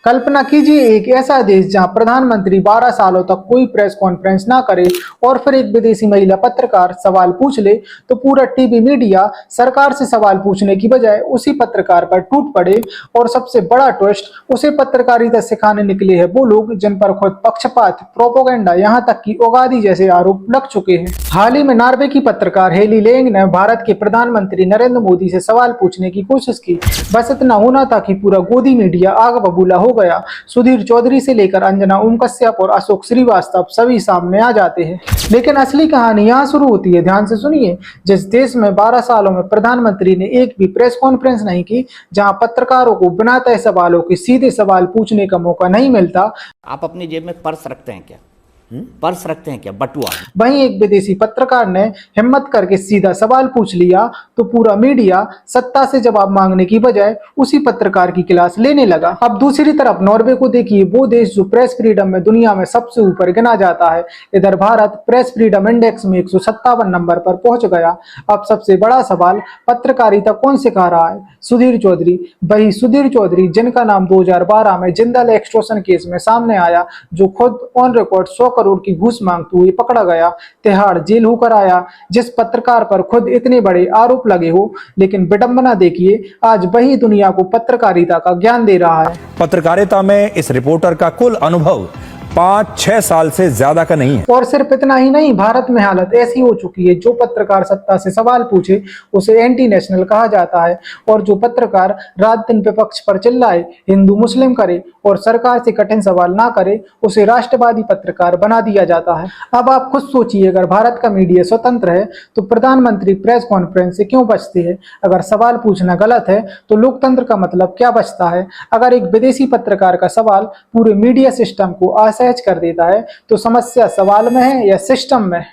कल्पना कीजिए एक ऐसा देश जहां प्रधानमंत्री 12 सालों तक कोई प्रेस कॉन्फ्रेंस ना करे और फिर एक विदेशी महिला पत्रकार सवाल पूछ ले तो पूरा टीवी मीडिया सरकार से सवाल पूछने की बजाय उसी पत्रकार पर टूट पड़े। और सबसे बड़ा ट्विस्ट, उसे पत्रकारिता सिखाने निकले हैं वो लोग जिन पर खुद पक्षपात, प्रोपोगंडा, यहाँ तक कि उगादी जैसे आरोप लग चुके हैं। हाल ही में नॉर्वे की पत्रकार हेली लेंग ने भारत के प्रधानमंत्री नरेंद्र मोदी से सवाल पूछने की कोशिश की। बस इतना होना था कि पूरा गोदी मीडिया आग बबूला हो गया। सुधीर चौधरी से लेकर अंजना ओम कश्यप और अशोक श्रीवास्तव सभी सामने आ जाते हैं। लेकिन असली कहानी यहाँ शुरू होती है, ध्यान से सुनिए। जिस देश में 12 सालों में प्रधानमंत्री ने एक भी प्रेस कॉन्फ्रेंस नहीं की, जहां पत्रकारों को बिना तय सवालों के सीधे सवाल पूछने का मौका नहीं मिलता। आप अपनी जेब में पर्स रखते हैं क्या? पर्स रखते हैं क्या? बटुआ। वहीं एक विदेशी पत्रकार ने हिम्मत करके सीधा सवाल पूछ लिया तो पूरा मीडिया सत्ता से जवाब मांगने की बजाय उसी पत्रकार की क्लास लेने लगा। अब दूसरी तरफ नॉर्वे को देखिए, वो देश जो प्रेस फ्रीडम में दुनिया में सबसे ऊपर गिना जाता है। इधर भारत प्रेस फ्रीडम इंडेक्स में 157 नंबर पर पहुंच गया। अब सबसे बड़ा सवाल, पत्रकारिता कौन सिखा रहा है? सुधीर चौधरी। वही सुधीर चौधरी जिनका नाम 2012 में जिंदल एक्सटॉर्शन केस में सामने आया, जो खुद ऑन रिकॉर्ड 100 करोड़ की घूस मांगते हुए पकड़ा गया, तिहाड़ जेल होकर आया। जिस पत्रकार पर खुद इतने बड़े आरोप लगे हो, लेकिन विडंबना देखिए, आज वही दुनिया को पत्रकारिता का ज्ञान दे रहा है। पत्रकारिता में इस रिपोर्टर का कुल अनुभव 5-6 साल से ज्यादा का नहीं है। और सिर्फ इतना ही नहीं, भारत में हालत ऐसी हो चुकी है, जो पत्रकार सत्ता से सवाल पूछे उसे एंटी नेशनल कहा जाता है। और जो पत्रकार रात दिन विपक्ष पर चिल्लाए, हिंदू मुस्लिम करे और सरकार से कठिन सवाल ना करे, उसे राष्ट्रवादी पत्रकार बना दिया जाता है। अब आप खुद सोचिए, अगर भारत का मीडिया स्वतंत्र है तो प्रधानमंत्री प्रेस कॉन्फ्रेंस से क्यों बचते हैं? अगर सवाल पूछना गलत है तो लोकतंत्र का मतलब क्या बचता है? अगर एक विदेशी पत्रकार का सवाल पूरे मीडिया सिस्टम को असहज कर देता है तो समस्या सवाल में है या सिस्टम में?